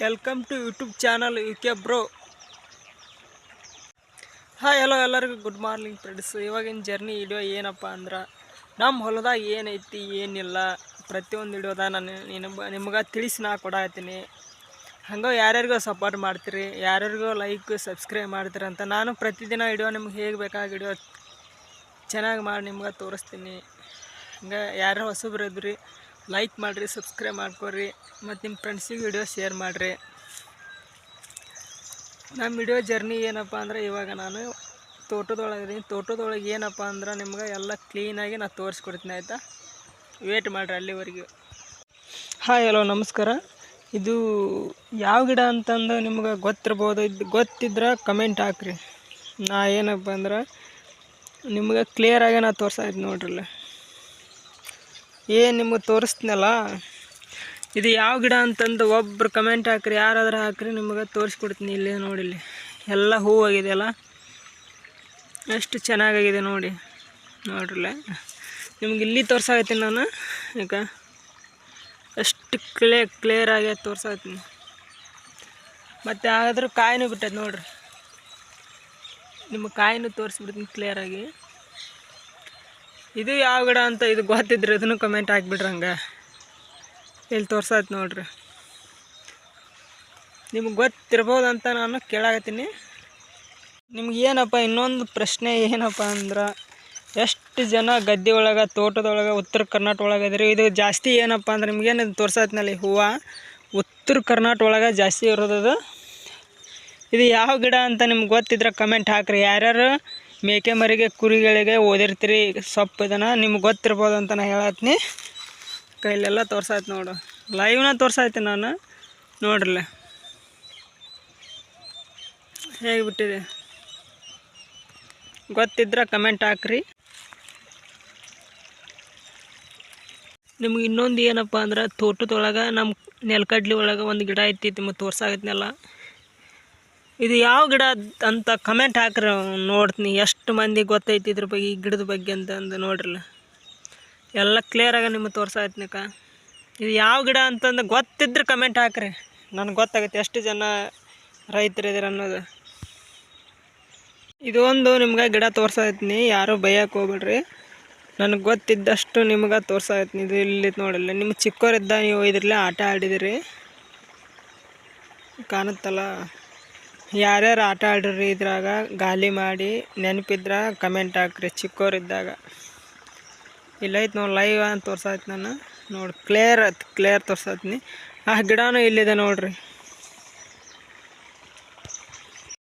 Welcome to YouTube channel UK bro. Hi hello ಎಲ್ಲರಿಗೂ good morning friends. ಇವಾಗಿನ journey video ಏನಪ್ಪ ಅಂದ್ರೆ ನಮ್ಮ ಹೊಲದಾಗ ಏನೈತಿ ಏನಿಲ್ಲ ಪ್ರತಿಯೊಂದು ವಿಡಿಯೋದಾಗ ನಾನು ನಿಮ್ಗೆ ತಿಳಿಸಿ ನಾ ಕೊಡಾಕತ್ತೀನಿ. ಹಂಗೆ ಯಾರ್ಯಾರಿಗೂ ಸಪೋರ್ಟ್ ಮಾಡ್ತೀರಿ, ಯಾರ್ಯಾರಿಗೂ ಲೈಕ್ ಸಬ್ಸ್ಕ್ರೈಬ್ ಮಾಡ್ತೀರಿ ಅಂತ ನಾನು ಪ್ರತಿದಿನ ವಿಡಿಯೋ ನಿಮ್ಗೆ ಹೇಗೆ ಬೇಕಾಗಿ ವಿಡಿಯೋ ಚೆನ್ನಾಗಿ ಮಾಡಿ ನಿಮ್ಗೆ ತೋರಿಸ್ತೀನಿ. ಹಂಗೆ ಯಾರು ಹೊಸಬ್ರು ಇದ್ರಿ ಲೈಕ್ ಮಾಡಿರಿ, ಸಬ್ಸ್ಕ್ರೈಬ್ ಮಾಡ್ಕೊರಿ, ಮತ್ತು ನಿಮ್ಮ ಫ್ರೆಂಡ್ಸಿಗೆ ವಿಡಿಯೋ ಶೇರ್ ಮಾಡಿರಿ. ನಮ್ಮ ವಿಡಿಯೋ ಜರ್ನಿ ಏನಪ್ಪ ಅಂದ್ರೆ ಇವಾಗ ನಾನು ತೋಟದೊಳಗೆ ಏನಪ್ಪ ಅಂದ್ರೆ ನಿಮ್ಗೆ ಎಲ್ಲ ಕ್ಲೀನಾಗಿ ನಾನು ತೋರಿಸ್ಕೊಡ್ತೀನಿ, ಆಯಿತಾ? ವೇಟ್ ಮಾಡಿರಿ ಅಲ್ಲಿವರೆಗೆ. ಹಾಯ್ ಹಲೋ ನಮಸ್ಕಾರ. ಇದು ಯಾವ ಗಿಡ ಅಂತಂದು ನಿಮ್ಗೆ ಗೊತ್ತಿರ್ಬೋದು, ಇದು ಗೊತ್ತಿದ್ರೆ ಕಮೆಂಟ್ ಹಾಕ್ರಿ. ನಾ ಏನಪ್ಪ ಅಂದ್ರೆ ನಿಮ್ಗೆ ಕ್ಲಿಯರಾಗಿ ನಾ ತೋರ್ಸಾಯ್ತು ನೋಡ್ರಲ್ಲ, ಏನು ನಿಮಗೆ ತೋರಿಸ್ತೀನಲ್ಲ ಇದು ಯಾವ ಗಿಡ ಅಂತಂದು ಒಬ್ರು ಕಮೆಂಟ್ ಹಾಕ್ರಿ, ಯಾರಾದ್ರೂ ಹಾಕ್ರಿ, ನಿಮಗೆ ತೋರಿಸ್ಕೊಡ್ತೀನಿ. ಇಲ್ಲಿ ನೋಡಿಲ್ಲಿ ಎಲ್ಲ ಹೂವಾಗಿದೆ ಅಲ್ಲ, ಎಷ್ಟು ಚೆನ್ನಾಗಾಗಿದೆ ನೋಡ್ರಲ್ಲ. ನಿಮ್ಗೆ ಇಲ್ಲಿ ತೋರ್ಸಾಕತ್ತೀನಿ ನಾನು, ಈಗ ಎಷ್ಟು ಕ್ಲಿಯರಾಗಿ ತೋರ್ಸಾಕತ್ತೀನಿ. ಮತ್ತು ಆದರೂ ಕಾಯಿನೂ ಬಿಟ್ಟೈತೆ ನೋಡ್ರಿ, ನಿಮಗೆ ಕಾಯಿನೂ ತೋರಿಸ್ಬಿಡ್ತೀನಿ ಕ್ಲಿಯರಾಗಿ. ಇದು ಯಾವ ಗಿಡ ಅಂತ ಇದು ಗೊತ್ತಿದ್ರೆ ಇದನ್ನು ಕಮೆಂಟ್ ಹಾಕ್ಬಿಡ್ರಿ. ಹಂಗೆ ಇಲ್ಲಿ ತೋರ್ಸಾಯ್ತು ನೋಡ್ರಿ, ನಿಮ್ಗೆ ಗೊತ್ತಿರ್ಬೋದು ಅಂತ ನಾನು ಕೇಳಾಕತ್ತೀನಿ. ನಿಮ್ಗೆ ಏನಪ್ಪ ಇನ್ನೊಂದು ಪ್ರಶ್ನೆ ಏನಪ್ಪ ಅಂದ್ರೆ, ಎಷ್ಟು ಜನ ಗದ್ದೆ ಒಳಗೆ ತೋಟದೊಳಗೆ ಉತ್ತರ ಕರ್ನಾಟಕ ಒಳಗೆ ಇದ್ರಿ? ಇದು ಜಾಸ್ತಿ ಏನಪ್ಪ ಅಂದ್ರೆ ನಿಮ್ಗೇನು ತೋರ್ಸಾಯ್ತಿನಲ್ಲಿ ಹೂವು ಉತ್ತರ ಕರ್ನಾಟಕ ಒಳಗೆ ಜಾಸ್ತಿ ಇರೋದು. ಇದು ಯಾವ ಗಿಡ ಅಂತ ನಿಮ್ಗೆ ಗೊತ್ತಿದ್ರೆ ಕಮೆಂಟ್ ಹಾಕ್ರಿ. ಯಾರ್ಯಾರು ಮೇಕೆ ಮರಿಗೆ ಕುರಿಗಳಿಗೆ ಓದಿರ್ತೀರಿ ಸೊಪ್ಪು ಇದನ್ನು ನಿಮ್ಗೆ ಗೊತ್ತಿರ್ಬೋದು ಅಂತ ನಾನು ಹೇಳತ್ತೀನಿ. ಕೈಲೆಲ್ಲ ತೋರ್ಸಾಯ್ತು ನೋಡು, ಲೈವ್ನ ತೋರ್ಸಾಯ್ತೀನಿ ನಾನು ನೋಡ್ರಲ್ಲ ಹೇಗೆ ಬಿಟ್ಟಿದೆ. ಗೊತ್ತಿದ್ರೆ ಕಮೆಂಟ್ ಹಾಕ್ರಿ. ನಿಮ್ಗೆ ಇನ್ನೊಂದು ಏನಪ್ಪ ಅಂದ್ರೆ ತೋಟದೊಳಗೆ ನಮ್ಮ ನೆಲಕಡ್ಲಿ ಒಳಗೆ ಒಂದು ಗಿಡ ಐತಿ, ನಿಮಗೆ ತೋರ್ಸಾಗತ್ನೆಲ್ಲ. ಇದು ಯಾವ ಗಿಡ ಅಂತ ಕಮೆಂಟ್ ಹಾಕ್ರಿ, ನೋಡ್ತೀನಿ ಎಷ್ಟು ಮಂದಿ ಗೊತ್ತೈತಿ ಇದ್ರ ಬಗ್ಗೆ, ಈ ಗಿಡದ ಬಗ್ಗೆ ಅಂತಂದು ನೋಡ್ರಲ್ಲ. ಎಲ್ಲ ಕ್ಲಿಯರಾಗಿ ನಿಮಗೆ ತೋರ್ಸಾಯ್ತನಕ. ಇದು ಯಾವ ಗಿಡ ಅಂತಂದು ಗೊತ್ತಿದ್ರೆ ಕಮೆಂಟ್ ಹಾಕ್ರಿ, ನನಗೆ ಗೊತ್ತಾಗುತ್ತೆ ಎಷ್ಟು ಜನ ರೈತರಿದ್ದೀರ ಅನ್ನೋದು. ಇದೊಂದು ನಿಮ್ಗೆ ಗಿಡ ತೋರ್ಸಾಯ್ತೀನಿ, ಯಾರೂ ಬೈಯಕ್ಕೆ ಹೋಗ್ಬೇಡ್ರಿ, ನನಗೆ ಗೊತ್ತಿದ್ದಷ್ಟು ನಿಮ್ಗೆ ತೋರ್ಸಾಯ್ತೀನಿ. ಇದು ಇಲ್ಲಿ ನೋಡಿಲ್ಲ, ನಿಮ್ಗೆ ಚಿಕ್ಕವರಿದ್ದ ನೀವು ಇದ್ರಲ್ಲೇ ಆಟ ಆಡಿದಿರಿ ಕಾಣುತ್ತಲ್ಲ. ಯಾರ್ಯಾರು ಆಟ ಆಡ್ರಿ ಇದ್ರಾಗ ಗಾಲಿ ಮಾಡಿ ನೆನಪಿದ್ರೆ ಕಮೆಂಟ್ ಹಾಕ್ರಿ ಚಿಕ್ಕವರಿದ್ದಾಗ. ಇಲ್ಲೈತೆ ನೋಡಿ ಲೈವ್ ಅಂತ ತೋರ್ಸಾಯ್ತು ನಾನು ನೋಡಿ, ಕ್ಲಿಯರ್ ತೋರ್ಸಾಯ್ತೀನಿ. ಆ ಗಿಡನೂ ಇಲ್ಲಿದೆ ನೋಡ್ರಿ.